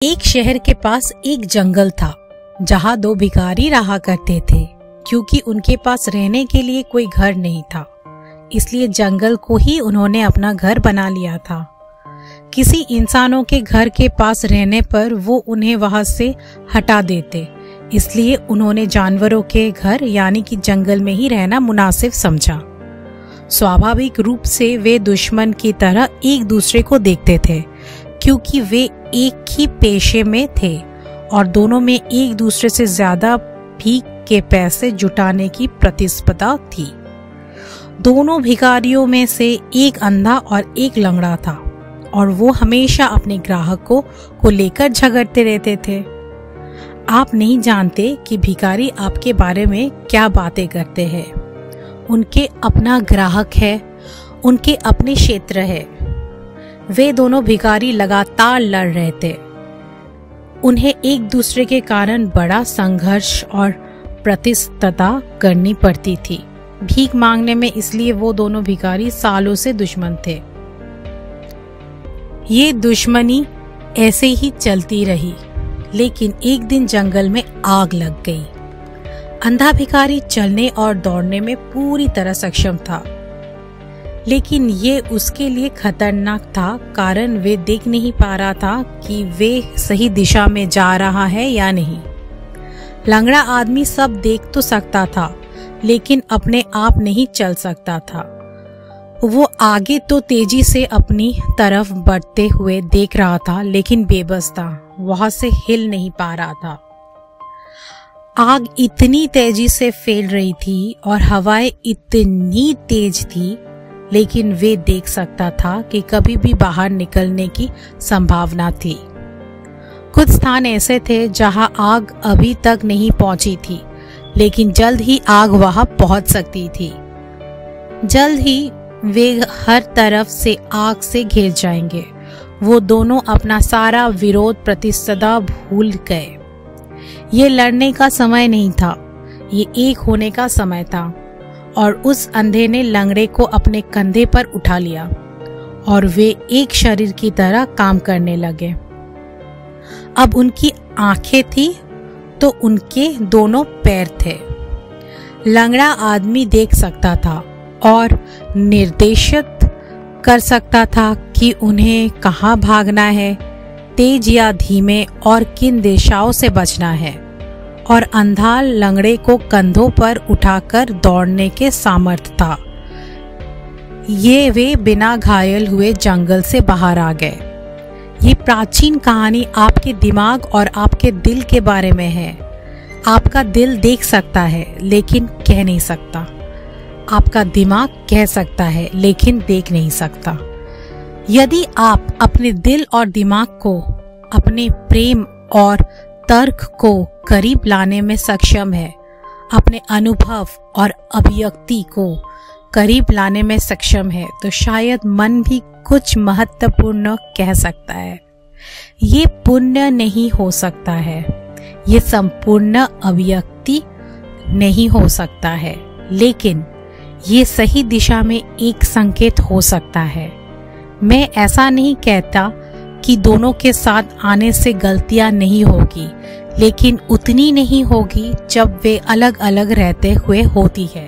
एक शहर के पास एक जंगल था जहाँ दो भिखारी रहा करते थे। क्योंकि उनके पास रहने के लिए कोई घर नहीं था, इसलिए जंगल को ही उन्होंने अपना घर बना लिया था। किसी इंसानों के घर के पास रहने पर वो उन्हें वहां से हटा देते, इसलिए उन्होंने जानवरों के घर यानी कि जंगल में ही रहना मुनासिब समझा। स्वाभाविक रूप से वे दुश्मन की तरह एक दूसरे को देखते थे, क्योंकि वे एक ही पेशे में थे और दोनों में एक दूसरे से ज्यादा भीख के पैसे जुटाने की प्रतिस्पर्धा थी। दोनों भिखारियों में से एक अंधा और एक लंगड़ा था और वो हमेशा अपने ग्राहकों को लेकर झगड़ते रहते थे। आप नहीं जानते कि भिखारी आपके बारे में क्या बातें करते हैं। उनके अपना ग्राहक है, उनके अपने क्षेत्र है। वे दोनों भिखारी लगातार लड़ रहे थे। उन्हें एक दूसरे के कारण बड़ा संघर्ष और प्रतिस्पर्धा करनी पड़ती थी भीख मांगने में, इसलिए वो दोनों भिखारी सालों से दुश्मन थे। ये दुश्मनी ऐसे ही चलती रही, लेकिन एक दिन जंगल में आग लग गई। अंधा भिखारी चलने और दौड़ने में पूरी तरह सक्षम था, लेकिन ये उसके लिए खतरनाक था, कारण वे देख नहीं पा रहा था कि वे सही दिशा में जा रहा है या नहीं। लंगड़ा आदमी सब देख तो सकता था, लेकिन अपने आप नहीं चल सकता था। वो आगे तो तेजी से अपनी तरफ बढ़ते हुए देख रहा था, लेकिन बेबस था, वहां से हिल नहीं पा रहा था। आग इतनी तेजी से फैल रही थी और हवाएं इतनी तेज थी, लेकिन वे देख सकता था कि कभी भी बाहर निकलने की संभावना थी। कुछ स्थान ऐसे थे जहां आग अभी तक नहीं पहुंची थी, लेकिन जल्द ही आग वहां पहुंच सकती थी। जल्द ही वे हर तरफ से आग से घिर जाएंगे। वो दोनों अपना सारा विरोध प्रतिस्पर्धा भूल गए। ये लड़ने का समय नहीं था, ये एक होने का समय था। और उस अंधे ने लंगड़े को अपने कंधे पर उठा लिया और वे एक शरीर की तरह काम करने लगे। अब उनकी आंखें थी तो उनके दोनों पैर थे। लंगड़ा आदमी देख सकता था और निर्देशित कर सकता था कि उन्हें कहाँ भागना है, तेज या धीमे, और किन दिशाओं से बचना है। और अंधा लंगड़े को कंधों पर उठाकर दौड़ने के सामर्थ्य था। ये वे बिना घायल हुए जंगल से बाहर आ गए। ये प्राचीन कहानी आपके दिमाग और आपके दिल के बारे में है। आपका दिल देख सकता है लेकिन कह नहीं सकता। आपका दिमाग कह सकता है लेकिन देख नहीं सकता। यदि आप अपने दिल और दिमाग को, अपने प्रेम और तर्क को करीब लाने में सक्षम है, अपने अनुभव और अभिव्यक्ति को करीब लाने में सक्षम है, तो शायद मन भी कुछ महत्वपूर्ण कह सकता है। ये पुण्य नहीं हो सकता है, ये संपूर्ण अभिव्यक्ति नहीं हो सकता है, लेकिन ये सही दिशा में एक संकेत हो सकता है। मैं ऐसा नहीं कहता कि दोनों के साथ आने से गलतियां नहीं होगी, लेकिन उतनी नहीं होगी जब वे अलग अलग रहते हुए होती है।